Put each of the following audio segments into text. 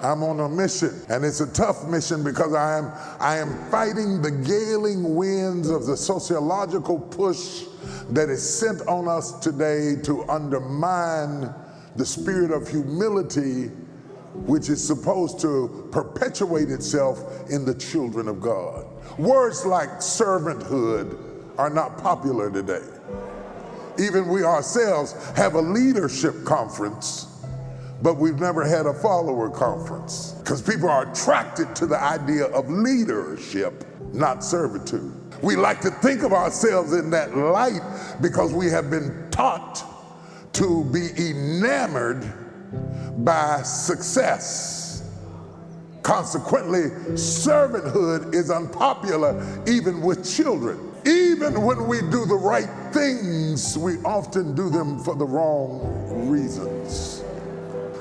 I'm on a mission, and it's a tough mission because I am fighting the galing winds of the sociological push that is sent on us today to undermine the spirit of humility, which is supposed to perpetuate itself in the children of God. Words like servanthood are not popular today. Even we ourselves have a leadership conference, but we've never had a follower conference because people are attracted to the idea of leadership, not servitude. We like to think of ourselves in that light because we have been taught to be enamored by success. Consequently, servanthood is unpopular even with children. Even when we do the right things, we often do them for the wrong reasons.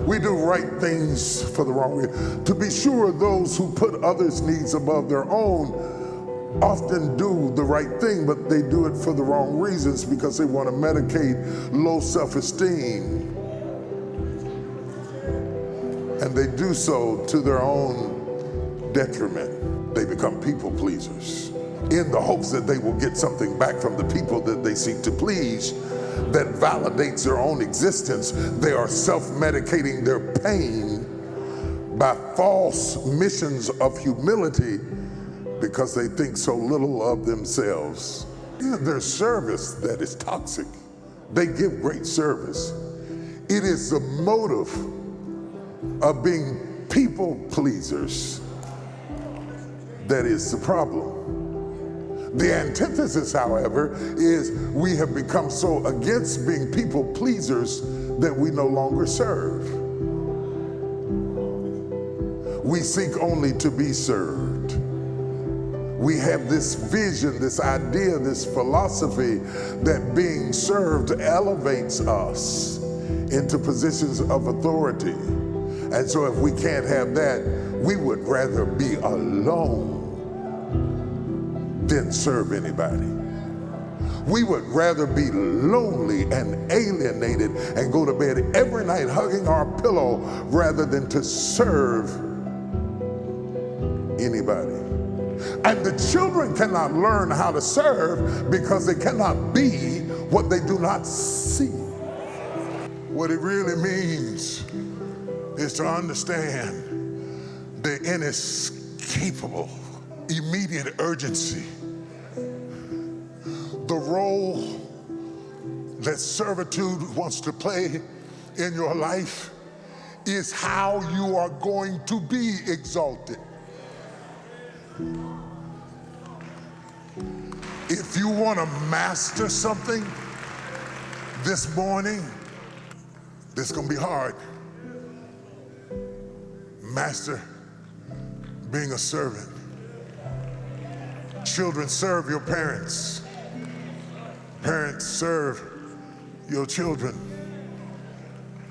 We do right things for the wrong reason. To be sure, those who put others' needs above their own often do the right thing, but they do it for the wrong reasons because they want to medicate low self-esteem. And they do so to their own detriment. They become people pleasers in the hopes that they will get something back from the people that they seek to please that validates their own existence. They are self-medicating their pain by false missions of humility because they think so little of themselves. Their service that is toxic. They give great service. It is the motive of being people pleasers that is the problem. The antithesis, however, is we have become so against being people pleasers that we no longer serve. We seek only to be served. We have this vision, this idea, this philosophy that being served elevates us into positions of authority. And so if we can't have that, we would rather be alone than serve anybody. We would rather be lonely and alienated and go to bed every night hugging our pillow rather than to serve anybody. And the children cannot learn how to serve because they cannot be what they do not see. What it really means is to understand the inescapable, immediate urgency, the role that servitude wants to play in your life is how you are going to be exalted. If you want to master something this morning, this is going to be hard. Master being a servant. Children, serve your parents. Parents, serve your children.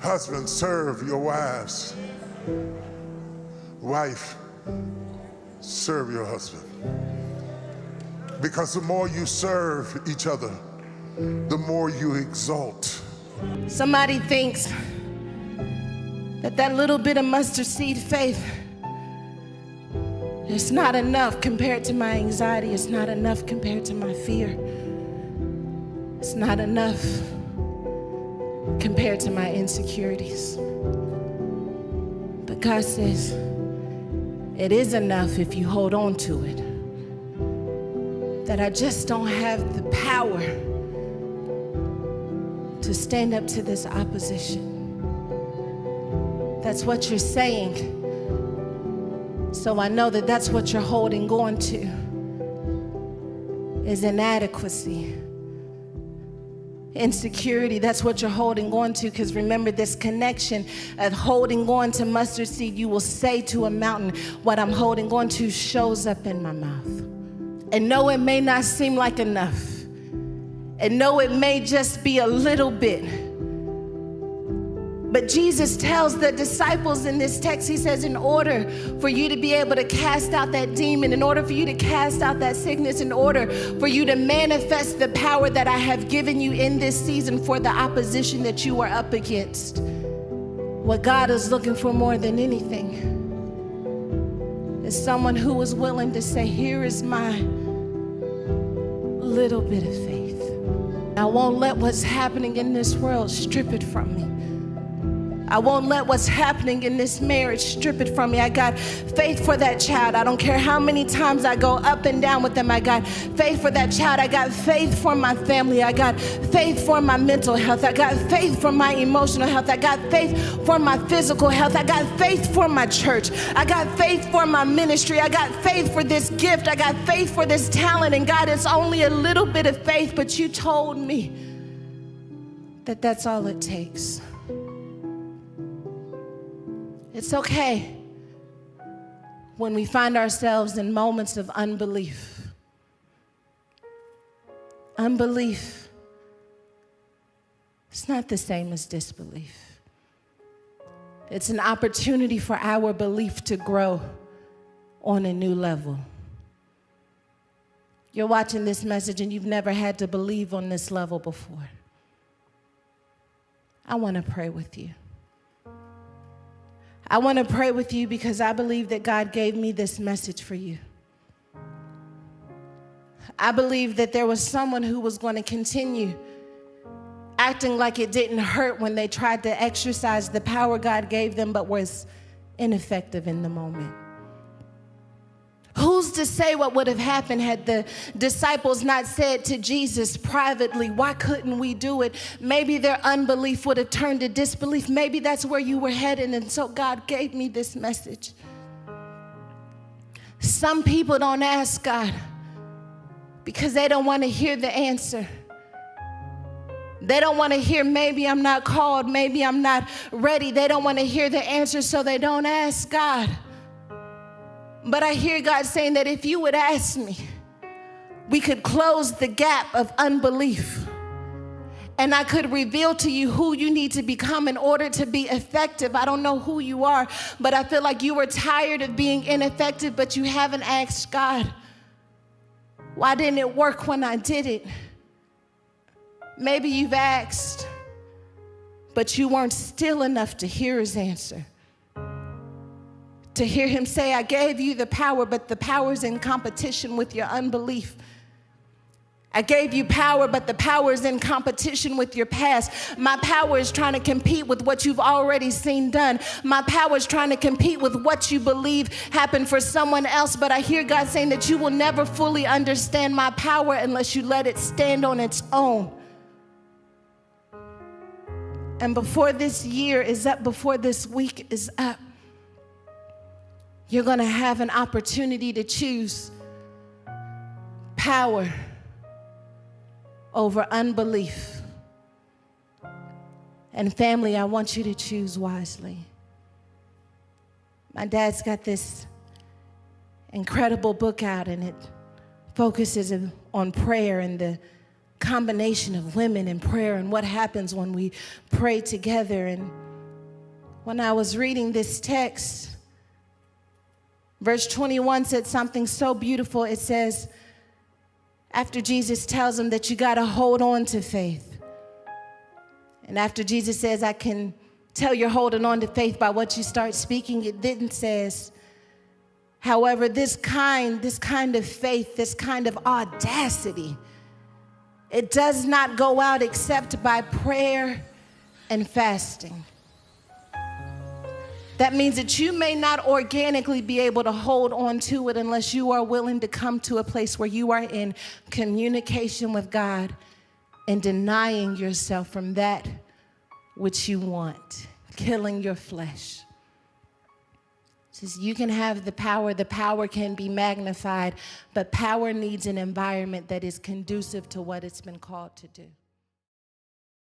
Husbands, serve your wives. Wife, serve your husband. Because the more you serve each other, the more you exalt. Somebody thinks that little bit of mustard seed faith is not enough compared to my anxiety. It's not enough compared to my fear. It's not enough compared to my insecurities. But God says, it is enough if you hold on to it. That I just don't have the power to stand up to this opposition. That's what you're saying. So I know that that's what you're holding on to, is inadequacy. Insecurity, that's what you're holding on to, because remember this connection of holding on to mustard seed. You will say to a mountain, what I'm holding on to shows up in my mouth. And no, it may not seem like enough. And no, it may just be a little bit. But Jesus tells the disciples in this text, he says, in order for you to be able to cast out that demon, in order for you to cast out that sickness, in order for you to manifest the power that I have given you in this season for the opposition that you are up against, What God is looking for more than anything is someone who is willing to say, here is my little bit of faith. I won't let what's happening in this world strip it from me. I won't let what's happening in this marriage strip it from me. I got faith for that child. I don't care how many times I go up and down with them. I got faith for that child. I got faith for my family. I got faith for my mental health. I got faith for my emotional health. I got faith for my physical health. I got faith for my church. I got faith for my ministry. I got faith for this gift. I got faith for this talent. And God, it's only a little bit of faith, but you told me that that's all it takes. It's okay when we find ourselves in moments of unbelief. Unbelief, it's not the same as disbelief. It's an opportunity for our belief to grow on a new level. You're watching this message and you've never had to believe on this level before. I want to pray with you. I want to pray with you because I believe that God gave me this message for you. I believe that there was someone who was going to continue acting like it didn't hurt when they tried to exercise the power God gave them, but was ineffective in the moment. Who's to say what would have happened had the disciples not said to Jesus privately, why couldn't we do it? Maybe their unbelief would have turned to disbelief. Maybe that's where you were headed, and so God gave me this message. Some people don't ask God because they don't want to hear the answer. They don't want to hear, maybe I'm not called, maybe I'm not ready. They don't want to hear the answer, so they don't ask God. But I hear God saying that if you would ask me, we could close the gap of unbelief. And I could reveal to you who you need to become in order to be effective. I don't know who you are, but I feel like you were tired of being ineffective, but you haven't asked God, why didn't it work when I did it? Maybe you've asked, but you weren't still enough to hear his answer. To hear him say, I gave you the power, but the power's in competition with your unbelief. I gave you power, but the power is in competition with your past. My power is trying to compete with what you've already seen done. My power is trying to compete with what you believe happened for someone else. But I hear God saying that you will never fully understand my power unless you let it stand on its own. And before this year is up, before this week is up, you're going to have an opportunity to choose power over unbelief. And family, I want you to choose wisely. My dad's got this incredible book out, and it focuses on prayer and the combination of women and prayer and what happens when we pray together. And when I was reading this text, verse 21 said something so beautiful. It says, after Jesus tells them that you got to hold on to faith. And after Jesus says, I can tell you're holding on to faith by what you start speaking, it then says, however, this kind of faith, this kind of audacity, it does not go out except by prayer and fasting. That means that you may not organically be able to hold on to it unless you are willing to come to a place where you are in communication with God and denying yourself from that which you want, killing your flesh. It says you can have the power can be magnified, but power needs an environment that is conducive to what it's been called to do.